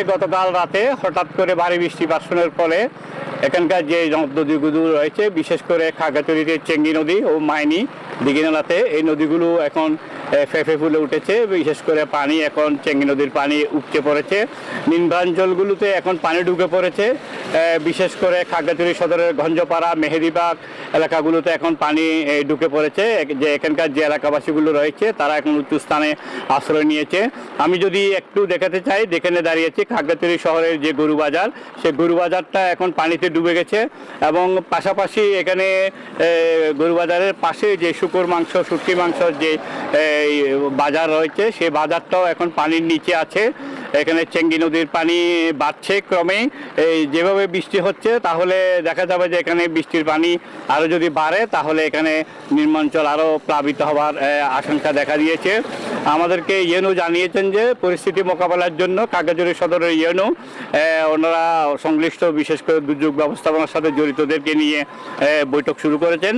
গতকাল রাতে হঠাৎ করে ভারী বৃষ্টি বর্ষণের ফলে এখানকার যে নদীগুলো রয়েছে, বিশেষ করে খাগড়াছড়িতে চেঙ্গি নদী ও মাইনি দিঘিনালাতে এই নদীগুলো এখন ফেঁপে ফুলে উঠেছে। বিশেষ করে পানি এখন চেঙ্গি নদীর পানি উপচে পড়েছে, নিম্নাঞ্চলগুলোতে এখন পানি ঢুকে পড়েছে। বিশেষ করে খাগড়াছড়ি সদরের গঞ্জপাড়া, মেহেদিবাগ এলাকাগুলোতে এখন পানি ঢুকে পড়েছে। যে এখানকার যে এলাকাবাসীগুলো রয়েছে তারা এখন উঁচু স্থানে আশ্রয় নিয়েছে। আমি যদি একটু দেখাতে চাই, যেখানে দাঁড়িয়েছি খাগড়াছড়ি শহরের যে গরু বাজার, সেই গরু বাজারটা এখন পানিতে ডুবে গেছে এবং পাশাপাশি এখানে গরু বাজারের পাশে যে শুকর মাংস, শুটকি মাংসর যে বাজার রয়েছে, সেই বাজারটাও এখন পানির নিচে আছে। এখানে চেঙ্গি নদীর পানি বাড়ছে ক্রমে। যেভাবে বৃষ্টি হচ্ছে তাহলে দেখা যাবে যে এখানে বৃষ্টির পানি আরও যদি বাড়ে তাহলে এখানে নিম্নাঞ্চল আরও প্লাবিত হওয়ার আশঙ্কা দেখা দিয়েছে। আমাদেরকে ইউএনও জানিয়েছেন যে পরিস্থিতি মোকাবেলার জন্য খাগড়াছড়ি সদরের ইউএনও ওনারা সংশ্লিষ্ট বিশেষ করে দুর্যোগ ব্যবস্থাপনার সাথে জড়িতদেরকে নিয়ে বৈঠক শুরু করেছেন।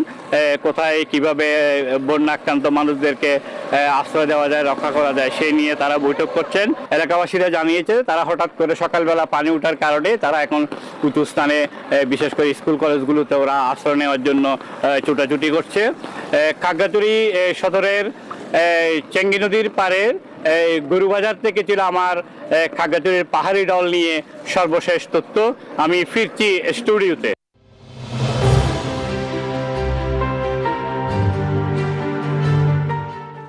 কোথায় কিভাবে বন্যা আক্রান্ত মানুষদেরকে আশ্রয় দেওয়া যায়, রক্ষা করা যায় সেই নিয়ে তারা বৈঠক করছেন। এলাকাবাসীরা জানিয়েছে তারা হঠাৎ করে সকালবেলা পানি ওঠার কারণে তারা এখন উঁচু স্থানে বিশেষ করে স্কুল কলেজগুলোতে ওরা আশ্রয় নেওয়ার জন্য ছুটাছুটি করছে। খাগড়াছড়ি সদরের চেঙ্গি নদীর পাড়ের গরুবাজার থেকে ছিল আমার খাগড়াছড়ির পাহাড়ি ডল নিয়ে সর্বশেষ তথ্য। আমি ফিরছি স্টুডিওতে।